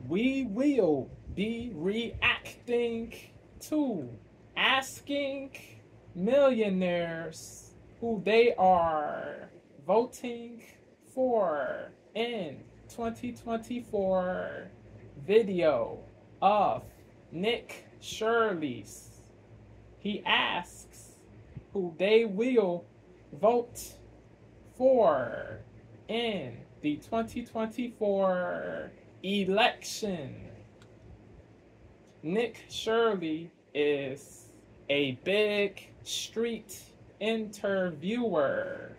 we will be reacting to asking millionaires who they are voting for in 2024 video of Nick Shirley's. He asks who they will vote for in the 2024 election. Nick Shirley is a big street interviewer.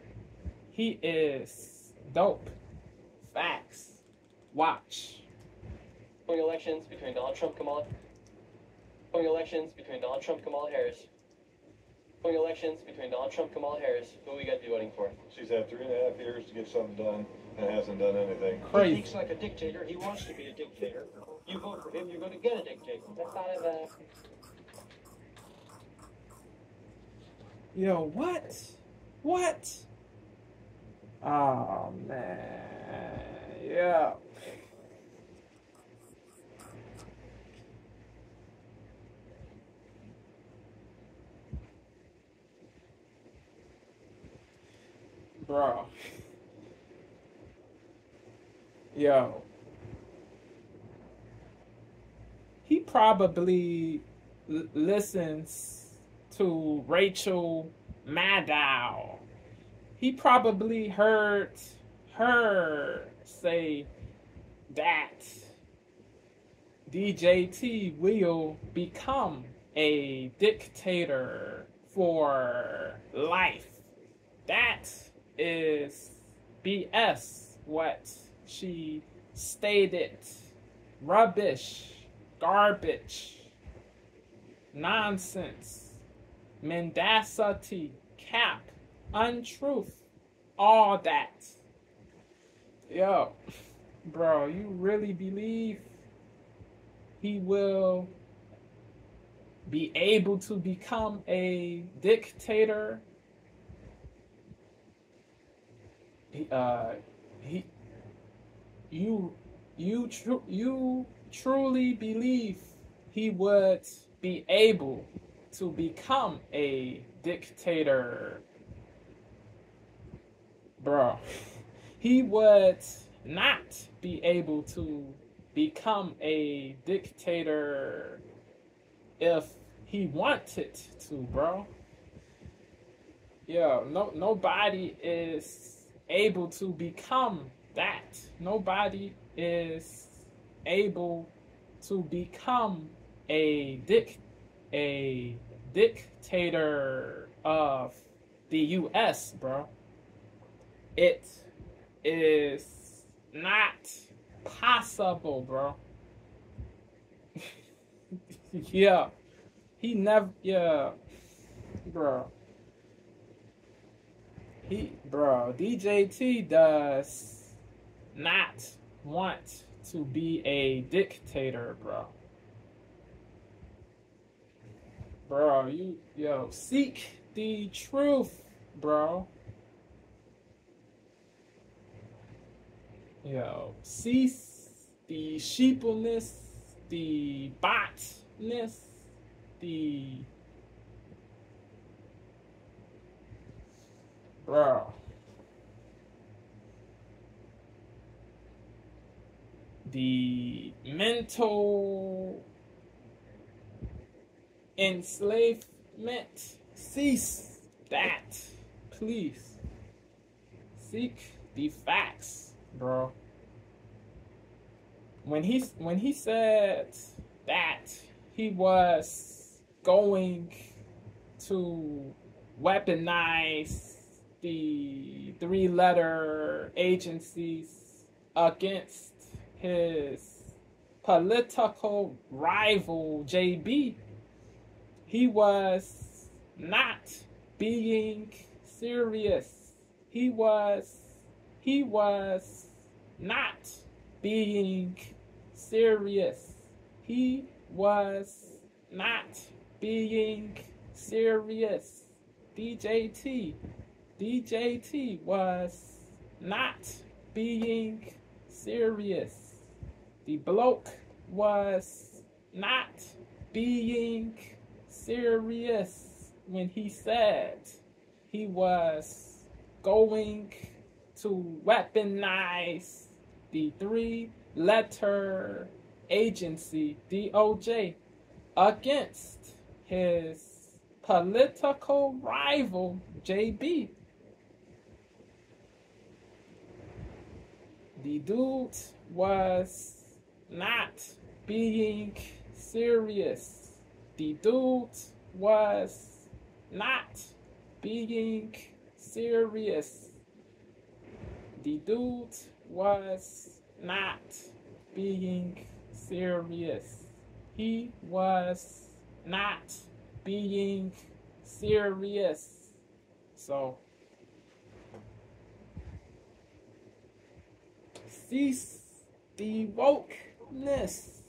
He is dope. Facts. Watch. Elections between Donald Trump, Kamala Harris. Elections between Donald Trump, Kamala Harris. Who we got to be voting for? She's had 3.5 years to get something done and hasn't done anything. Crazy. He thinks like a dictator. He wants to be a dictator. You vote for him, you're going to get a dictator. That's kind of a... Yo, what? What? Oh, man. Yeah. Bro. Yo. He probably listens to Rachel Maddow. He probably heard her say that DJT will become a dictator for life. That is BS, what she stated. Rubbish, garbage, nonsense, mendacity, cap, untruth, all that. Yo, bro, you really believe he will be able to become a dictator? You truly believe he would be able to become a dictator? Bro, he would not be able to become a dictator if he wanted to, bro. Yo, nobody is able to become that. Nobody is able to become a dictator of the US, bro. It is not possible, bro. Yeah. He never, yeah. Bro. DJT does not want to be a dictator, bro. Bro, seek the truth, bro. Cease the sheepleness, the botness, the mental enslavement. Cease that, please. Seek the facts, bro. When he said that he was going to weaponize the 3-letter agencies against his political rival JB, he was not being serious. He was not being serious. He was not being serious. DJT was not being serious. The bloke was not being serious when he said he was going to weaponize the three-letter agency, DOJ, against his political rival, JB. The dude was not being serious. The dude was not being serious. The dude was not being serious. He was not being serious. So, cease the wokeness.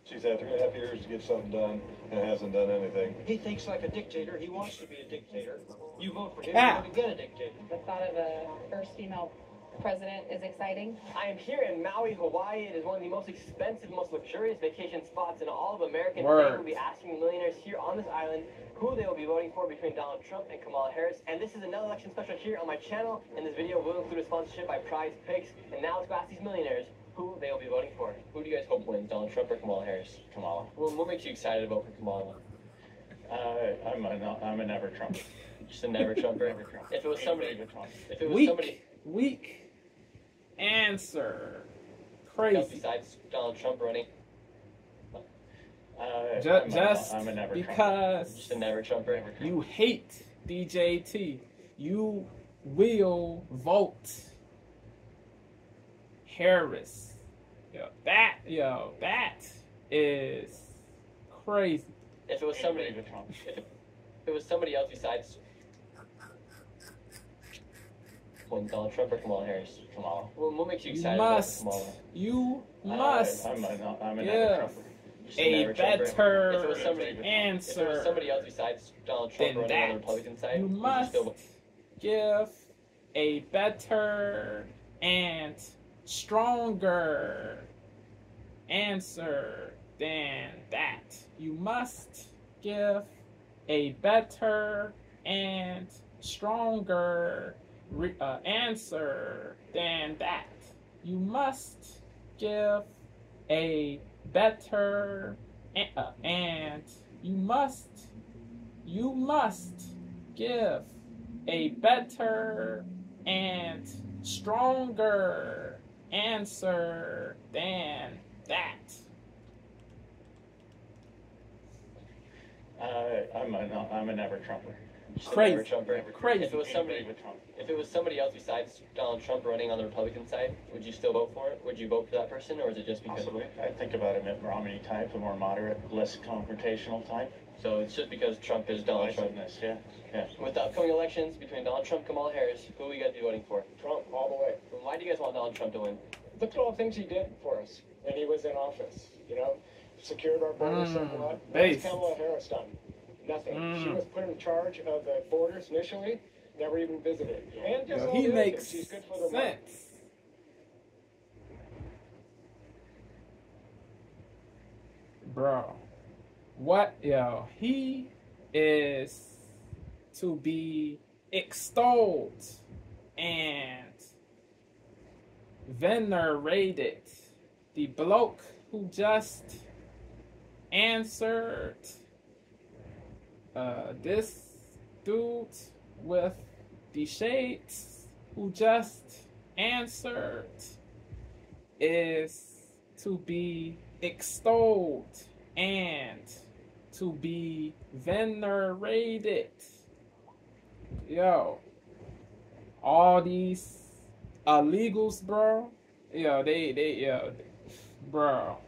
She's had 3.5 years to get something done and hasn't done anything. He thinks like a dictator. He wants to be a dictator. You vote for him, Ah. you're going to get a dictator. The thought of a first female president is exciting. I am here in Maui, Hawaii. It is one of the most expensive, most luxurious vacation spots in all of America. Word. Today we'll be asking millionaires here on this island who they will be voting for between Donald Trump and Kamala Harris. And this is another election special here on my channel. And this video will include a sponsorship by Prize Picks. And now let's go ask these millionaires who they will be voting for. Who do you guys hope wins, Donald Trump or Kamala Harris? Kamala. Well, what makes you excited to vote for Kamala? I'm a never Trumper. Just a never Trumper. If it was somebody, Weak answer. else Crazy. besides Donald Trump running, Just I'm a never because just a never Trumper. you hate DJT, you will vote Harris. That is crazy. If it was somebody, if it was somebody else besides Donald Trump or Kamala Harris? Kamala. Well, what makes you excited about Kamala? You must I'm a give never Trumper. Just a never Trumper. better If it was somebody, if it was answer somebody else besides Donald Trump than running on the that. Republican side, You would must still give a better and stronger answer than that. You must give a better and stronger answer than that. You must give a better and you must give a better and stronger answer than that. I'm a never Trumper. just a Crazy. never Trumper. Crazy. If it was somebody else besides Donald Trump running on the Republican side, would you still vote for it? Would you vote for that person, or is it just because? Possibly. I think about a Mitt Romney type, a more moderate, less confrontational type. So it's just because Trump is Donald Trump. Yeah. With the upcoming elections between Donald Trump and Kamala Harris, who are you guys be voting for? Trump, all the way. Well, why do you guys want Donald Trump to win? Look at all the things he did for us when he was in office. You know, secured our borders somewhat. What Based. has Kamala Harris done? Nothing. She was put in charge of the borders initially, never even visited. And just all He the other makes things. She's good for the money. sense. Bro, he is to be extolled and venerated. The bloke who just answered this dude with the shades who just answered is to be extolled and to be venerated. Yo, all these illegals, bro. Bro.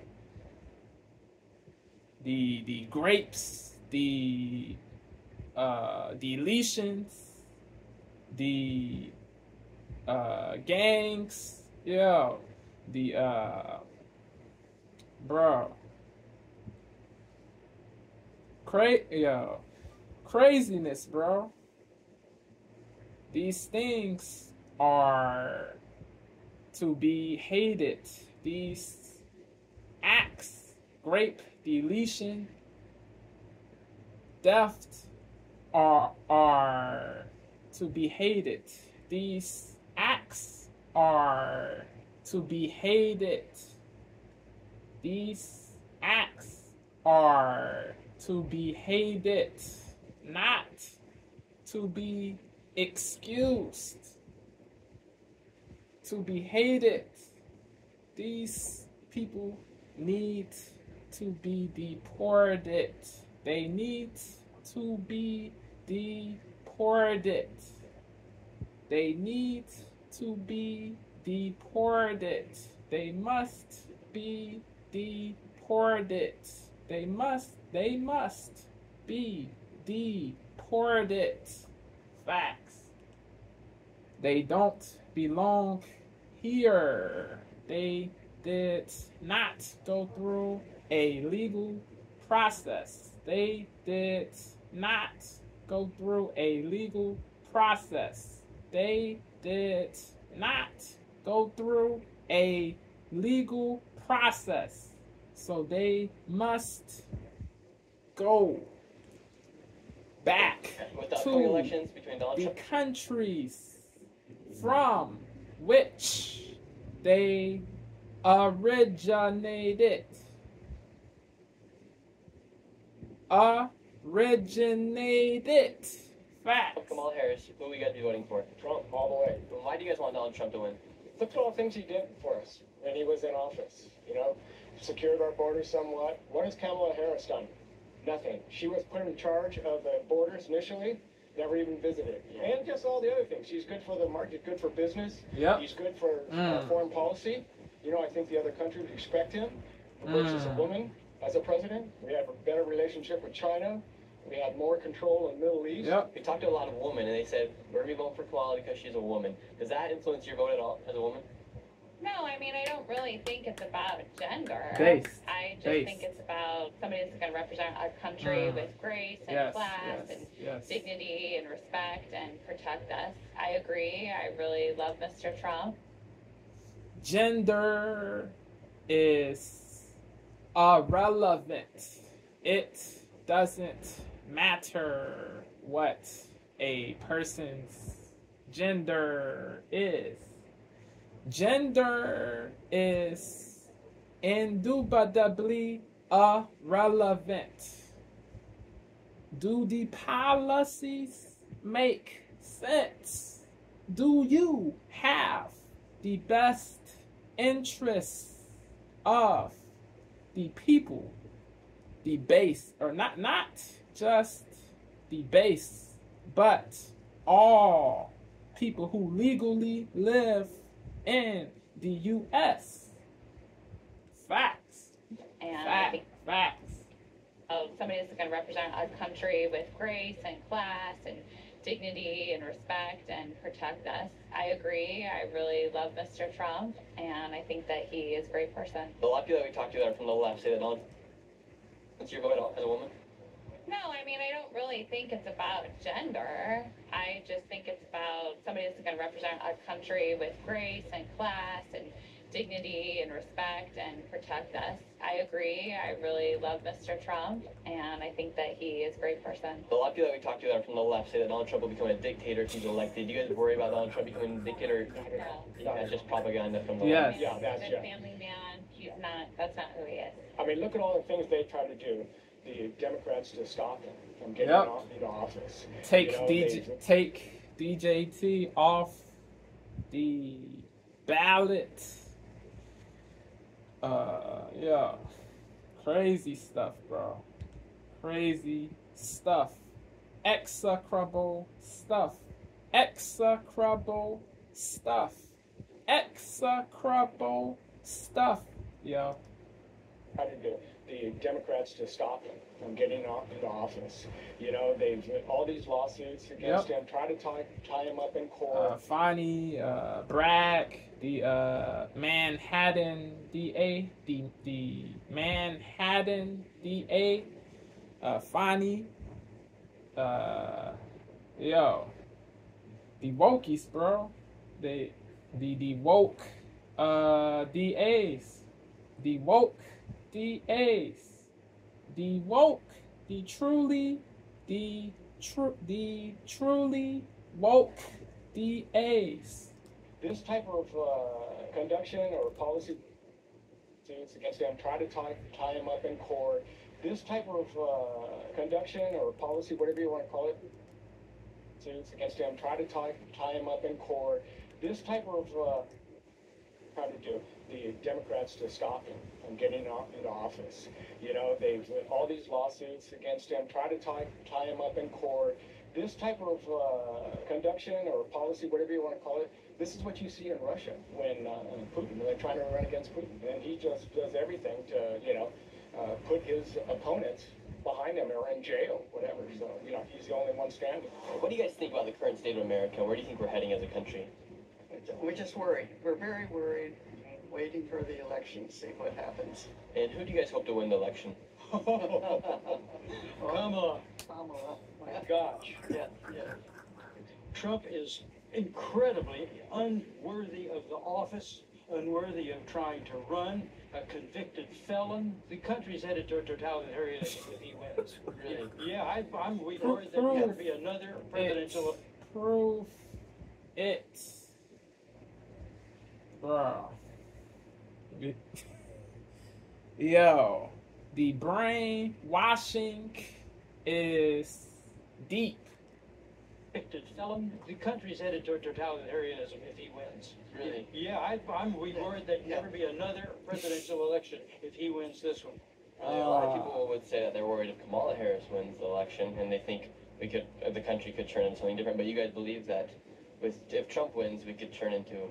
The grapes, the deletions, the gangs, bro. Craziness, bro. These things are to be hated these acts, grape deletion, theft, are to be hated. These acts are to be hated. These acts are to be hated, not to be excused. To be hated. These people need to be deported. They need to be deported. They need to be deported. They must be deported. They must be deported. Facts. They don't belong here. They did not go through a legal process. They did not go through a legal process. They did not go through a legal process. So they must go back With the to upcoming elections between Donald the Trump. countries from which they originated. Originated. Facts. Kamala Harris, who we got to be voting for? Trump, all the way. Well, why do you guys want Donald Trump to win? Look at all the things he did for us when he was in office. You know, secured our borders somewhat. What has Kamala Harris done? Nothing. She was put in charge of the borders initially, never even visited. And just all the other things. She's good for the market, good for business. Yep. He's good for foreign policy. You know, I think the other countries respect him versus a woman as a president. We have a better relationship with China. We had more control in the Middle East. Yep. We talked to a lot of women, and they said, we're going to be voting for Kamala because she's a woman. Does that influence your vote at all as a woman? No, I mean, I don't really think it's about gender. Based. I just Based. think it's about somebody that's going to represent our country with grace and Yes, class yes, and yes. dignity and respect and protect us. I agree. I really love Mr. Trump. Gender is irrelevant. It doesn't matter what a person's gender is. Gender is indubitably irrelevant. Do the policies make sense? Do you have the best interests of the people? The base, or not just the base, but all people who legally live in the U.S. Facts. And I think Facts. of somebody that's going to represent our country with grace and class and dignity and respect and protect us. I agree. I really love Mr. Trump, and I think that he is a great person. A lot of people that we talked to that are from the left say that Donald What's your vote at all as a woman? No, I mean, I don't really think it's about gender. I just think it's about somebody that's going to represent our country with grace and class and dignity and respect and protect us. I agree. I really love Mr. Trump, and I think that he is a great person. A lot of people that we talked to that are from the left say that Donald Trump will become a dictator if he's elected. Do you guys worry about Donald Trump becoming a dictator? No. That's just propaganda from the Yes. left. Yeah, that's He's a family man. He's not. That's not who he is. I mean, look at all the things they try to do. The Democrats to stop him from getting Yep. into office. Take You know, take DJT off the ballot. Yeah. Crazy stuff, bro. Crazy stuff. Execrable stuff. Execrable stuff. Execrable stuff. Yo. Try to do the Democrats to stop him from getting into office. You know, they've all these lawsuits against him, try to tie him up in court. Fani, Bragg, the Manhattan DA, the Manhattan DA, Fani, yo, the wokies, bro, the woke DAs, the woke DAs, the woke, the truly woke DAs. This type of conduction or policy suits against them, try to tie them up in court. This type of conduction or policy, whatever you want to call it, suits against them, try to tie them up in court. This type of trying to do the Democrats to stop him from getting into office. You know, they've all these lawsuits against him, try to tie him up in court. This type of conduction or policy, whatever you want to call it, this is what you see in Russia when Putin, they're trying to run against Putin, and he just does everything to, you know, put his opponents behind him or in jail, whatever. So, you know, he's the only one standing. What do you guys think about the current state of America? Where do you think we're heading as a country? We're just worried. We're very worried, waiting for the election to see what happens. And who do you guys hope to win the election? Kamala. My gosh. Yeah. Trump is incredibly unworthy of the office, unworthy of trying to run, a convicted felon. The country's headed toward totalitarianism if he wins. Really? Yeah, I'm worried that there'll be another presidential. Prove it. Bro. Yo, the brainwashing is deep. Convicted felon. The country's headed toward totalitarianism if he wins. Really? Yeah, I'm worried that there'll never be another presidential election if he wins this one. A lot of people would say that they're worried if Kamala Harris wins the election, and they think the country could turn into something different. But you guys believe that if Trump wins, we could turn into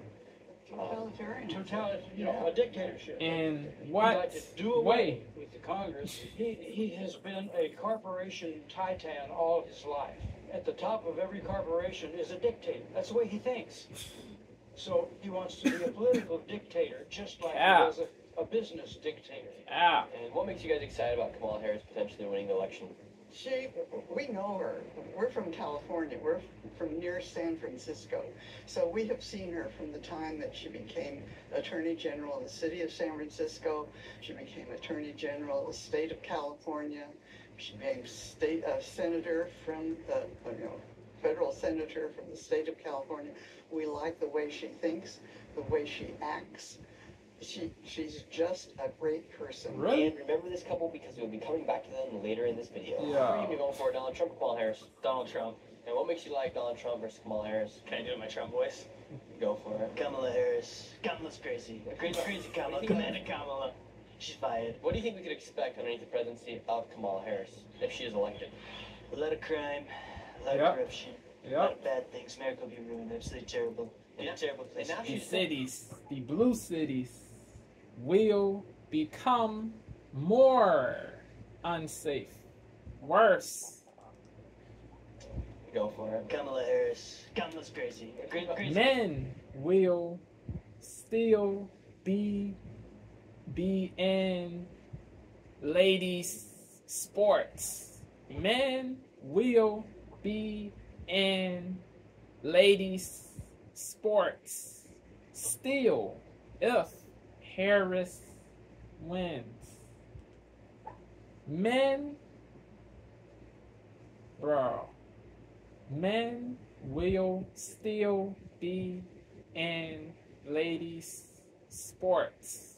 Totalitarian. A dictatorship. In He'd what like to do away with the Congress. He has been a corporation titan all his life. At the top of every corporation is a dictator. That's the way he thinks. So he wants to be a political dictator, just like he was a business dictator. And what makes you guys excited about Kamala Harris potentially winning the election? We know her. We're from California. We're from near San Francisco. So we have seen her from the time that she became Attorney General of the city of San Francisco. She became Attorney General of the state of California. She became senator from the, federal senator from the state of California. We like the way she thinks, the way she acts. She's just a great person. Really? And remember this couple because we'll be coming back to them later in this video. Yeah. Who are you going for, Donald Trump or Kamala Harris? Donald Trump. And what makes you like Donald Trump versus Kamala Harris? Can I do it in my Trump voice? Go for it. Kamala Harris. Kamala's crazy. Crazy Kamala. Commander Kamala. She's fired. What do you think we could expect underneath the presidency of Kamala Harris if she is elected? A lot of crime, a lot of corruption, a lot of bad things. America will be ruined. Absolutely terrible. In a terrible place. And now The cities, the blue cities, will become more unsafe, worse. Go for it. Kamala Harris. Kamala's crazy. Crazy. Men will still be in ladies' sports. Men will be in ladies' sports still if Harris wins. Men will still be in ladies' sports.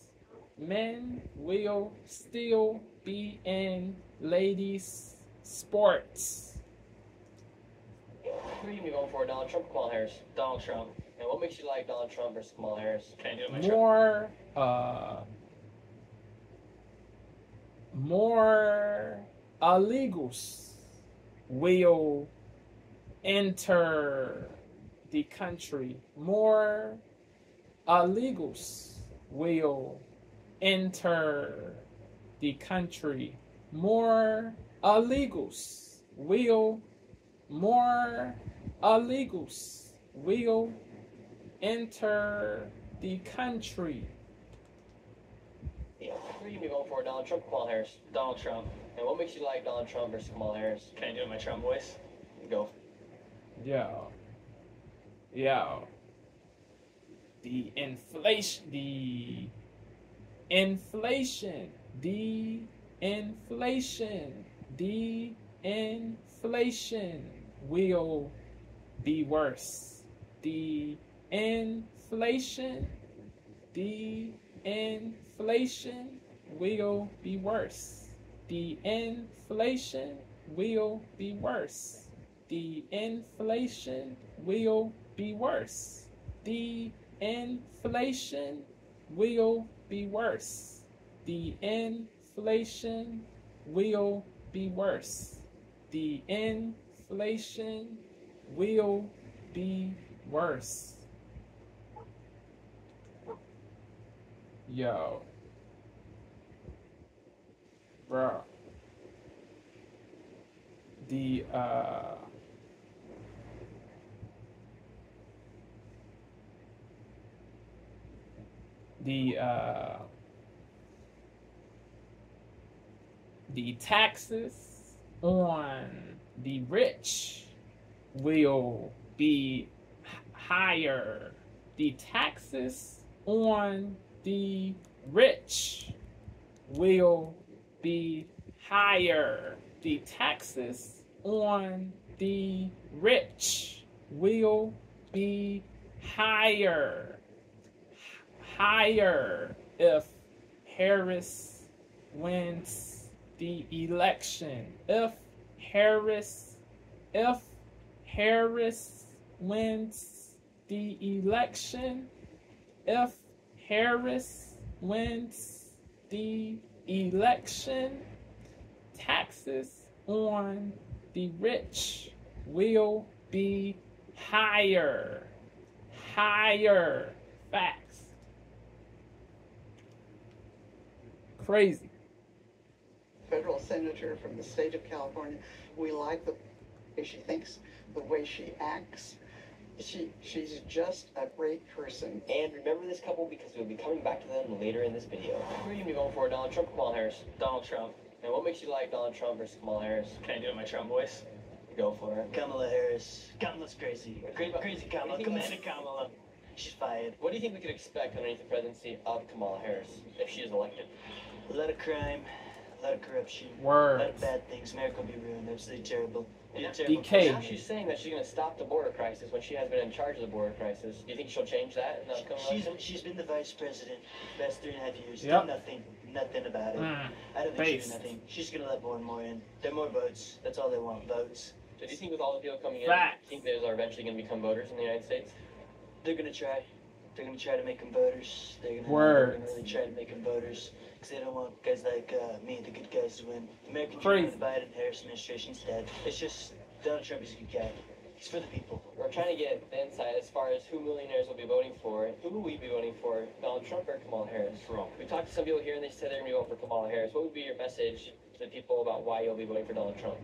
Men will still be in ladies' sports. Who are you going for, Donald Trump or Kamala Harris? Donald Trump. And what makes you like Donald Trump versus Kamala Harris? Can I do it in my Trump? More illegals will enter the country. More illegals will enter the country. More illegals will enter the country. Yeah. Who are you going for, Donald Trump or Kamala Harris? Donald Trump. And what makes you like Donald Trump versus Kamala Harris? Can I do it in my Trump voice? Go. Yo. the inflation, inflation will be worse. The inflation will be worse. The inflation will be worse. The inflation will be worse. The inflation will be worse. The inflation will be worse. The inflation will be worse. Yo. Bro. The taxes on the rich will be higher. The taxes on the rich will be higher. The taxes on the rich will be higher. Higher if Harris wins the election. If Harris wins the election. If Harris wins the election, taxes on the rich will be higher. Higher. Facts. Crazy. Federal senator from the state of California. We like the way she thinks, the way she acts. She's just a great person. And remember this couple because we'll be coming back to them later in this video. Who are you going to be going for, Donald Trump or Kamala Harris? Donald Trump. And what makes you like Donald Trump versus Kamala Harris? Can I do it in my Trump voice? Go for it. Kamala Harris. Kamala's crazy. Crazy Kamala. Commander Kamala. She's fired. What do you think we could expect underneath the presidency of Kamala Harris if she is elected? A lot of crime, a lot of corruption, Words. a lot of bad things. America will be ruined. Absolutely terrible. DK. Now she's saying that she's going to stop the border crisis when she has been in charge of the border crisis. Do you think she'll change that in the upcoming election? She's been the vice president the past 3.5 years. Yep. Done nothing about it. I don't think she's doing nothing. She's going to let more and more in. There are more votes. That's all they want, votes. So do you think with all the people coming in, Facts. do you think those are eventually going to become voters in the United States? They're going to try. They're going to try to make them voters. They're going to really try to make them voters. Because they don't want guys like me, the good guys, to win. American dream, the Biden-Harris administration's dead. It's just Donald Trump is a good guy. He's for the people. We're trying to get the insight as far as who millionaires will be voting for. Who will we be voting for, Donald Trump or Kamala Harris? Trump. We talked to some people here and they said they're going to be voting for Kamala Harris. What would be your message to the people about why you'll be voting for Donald Trump?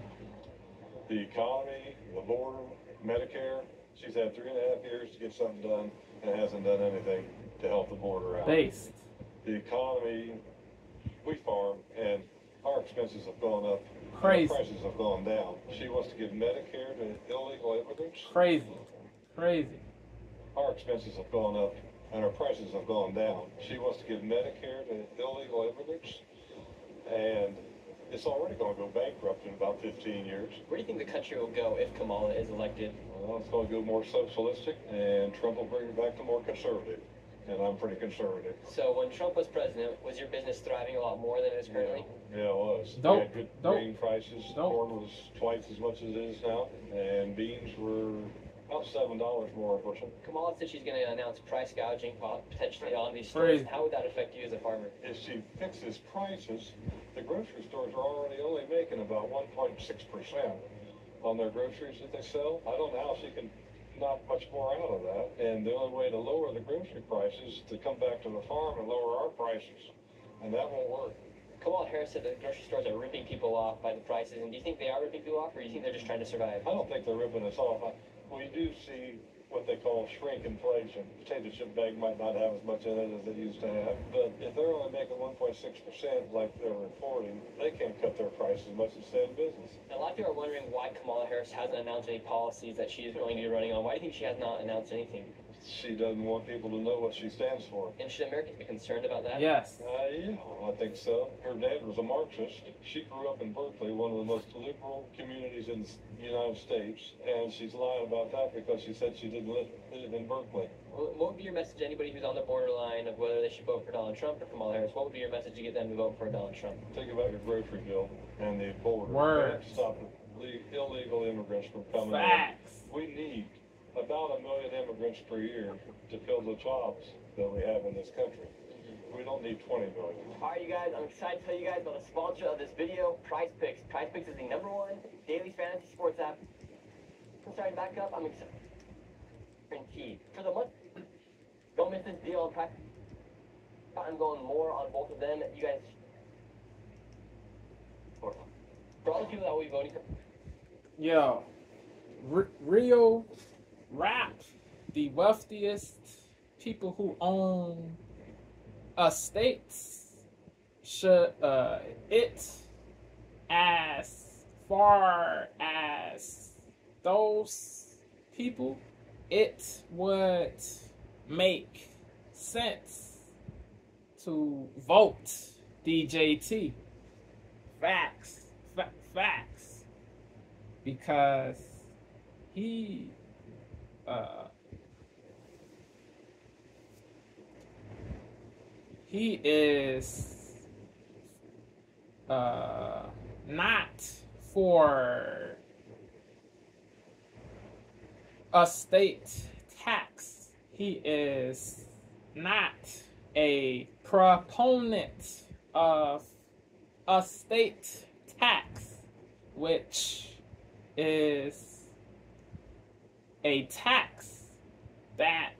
The economy, the border, Medicare. She's had 3.5 years to get something done and hasn't done anything to help the border out. Based. The economy, we farm, and our expenses have gone up. Crazy. Our prices have gone down. She wants to give Medicare to illegal immigrants. Crazy. Crazy. Our expenses have gone up, and our prices have gone down. She wants to give Medicare to illegal immigrants, and it's already going to go bankrupt in about 15 years. Where do you think the country will go if Kamala is elected? Well, it's going to go more socialistic, and Trump will bring it back to more conservative. And I'm pretty conservative. So when Trump was president, was your business thriving a lot more than it is currently? Yeah, it was. Dope. We had good grain prices. Corn was twice as much as it is now, and beans were about $7 more a bushel. Kamala said she's going to announce price gouging potentially on these stores. How would that affect you as a farmer? If she fixes prices, the grocery stores are already only making about 1.6% on their groceries that they sell. I don't know how she can knock much more out of that. And the only way to lower the grocery prices is to come back to the farm and lower our prices. And that won't work. Kamala Harris said that grocery stores are ripping people off by the prices. And do you think they are ripping people off, or do you think they're just trying to survive? I don't think they're ripping us off. We do see what they call shrink inflation. Potato chip bag might not have as much in it as it used to have, but if they're only making 1.6% like they're reporting, they can't cut their price as much as stay in business. A lot of people are wondering why Kamala Harris hasn't announced any policies that she is going to be running on. Why do you think she has not announced anything? she doesn't want people to know what she stands for. And should Americans be concerned about that? Yes. Yeah, I think so. Her dad was a Marxist. She grew up in Berkeley, one of the most liberal communities in the United States, and she's lying about that because she said she didn't live in Berkeley. What would be your message to anybody who's on the borderline of whether they should vote for Donald Trump or Kamala Harris? What would be your message to get them to vote for Donald Trump? Think about your grocery bill and the border. Word. Stop illegal immigrants from coming Facts. in. We need about 1 million immigrants per year to fill the jobs that we have in this country. We don't need 20 million. All right, you guys, I'm excited to tell you guys about the sponsor of this video, Prize Picks. Prize Picks is the #1 daily fantasy sports app. I'm starting back up. I'm excited. Guaranteed. For the month, don't miss this deal on Prize. I'm going more on both of them. You guys, for all the people that will be voting for. Yo, real rap, the wealthiest people who own estates should it as far as those people, it would make sense to vote DJT. Facts. Facts. Because he is not for estate tax. He is not a proponent of estate tax, which is a tax that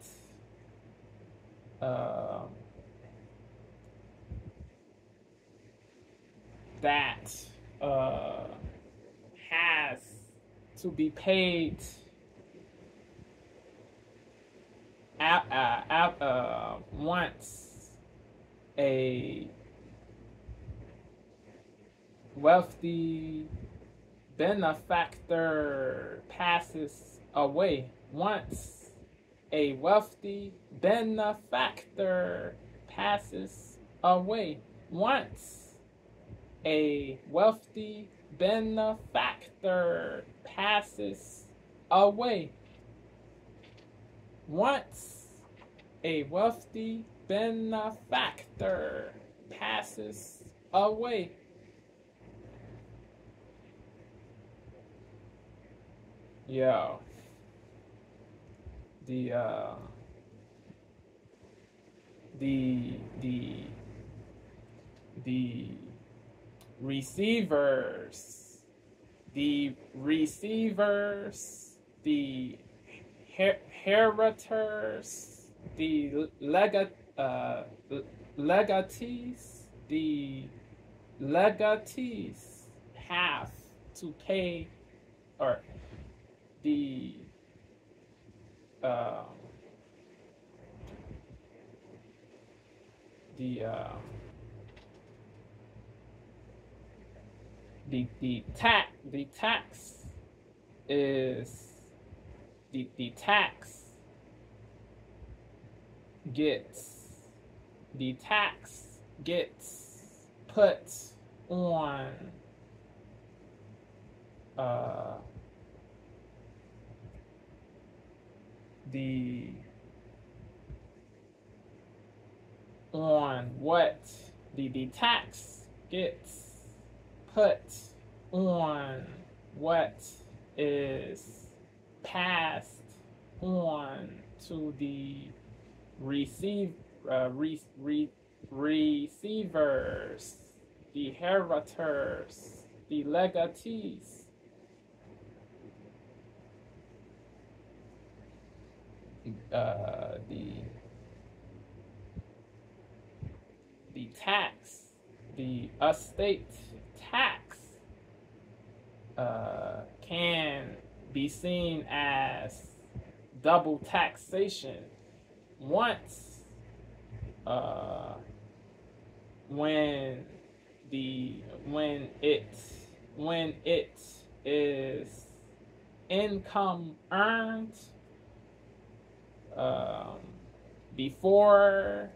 has to be paid once a wealthy benefactor passes away. Once a wealthy benefactor passes away. Once a wealthy benefactor passes away. Once a wealthy benefactor passes away. Yo, the receivers, the inheritors, the legatees have to pay, or the tax is the tax gets put on what the tax gets put on what is passed on to the receivers, the inheritors, the legatees. The tax, the estate tax, can be seen as double taxation. Once, when it is income earned, before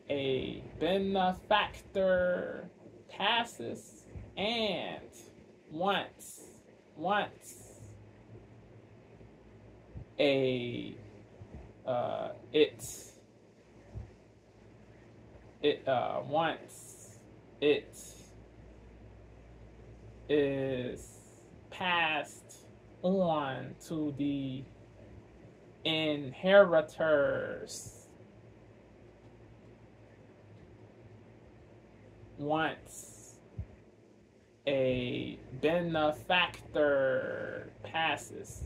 a benefactor passes, and once a once it is passed on to the inheritors, once a benefactor passes,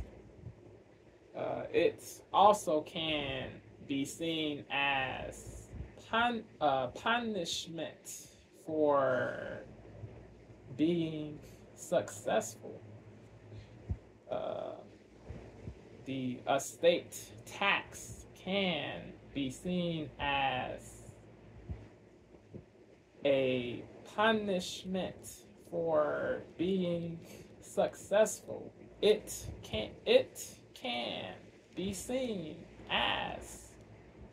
it also can be seen as punishment for being successful. The estate tax can be seen as a punishment for being successful. It can be seen as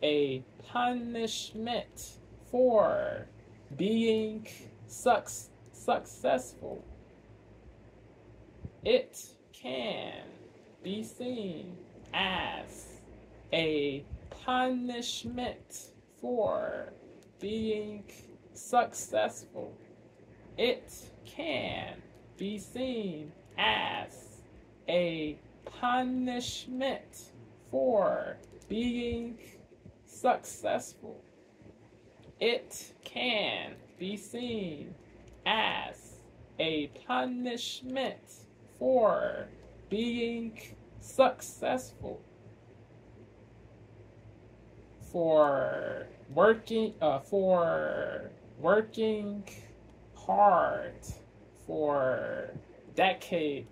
a punishment for being successful. It can be seen as a punishment for being successful. It can be seen as a punishment for being successful. It can be seen as a punishment for being successful. For working hard for decades,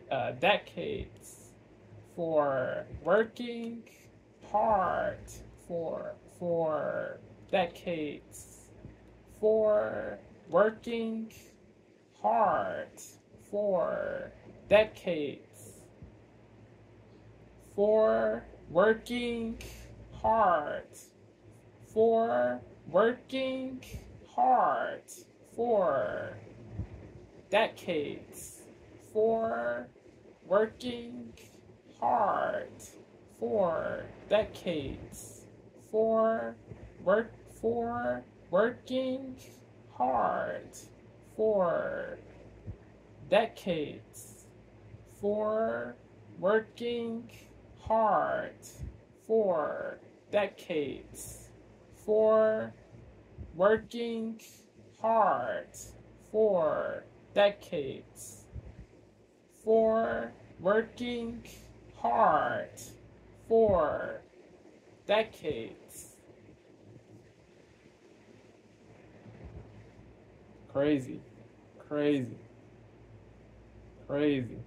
for working hard for decades, for working hard for decades, for working hard, for working hard for decades, for working hard for decades, for working hard for decades, for working hard for decades, for working hard for decades, for working hard for decades. Crazy, crazy, crazy.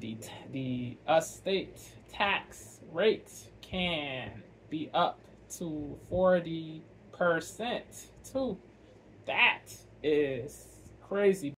The estate tax rate can be up to 40% too. That is crazy.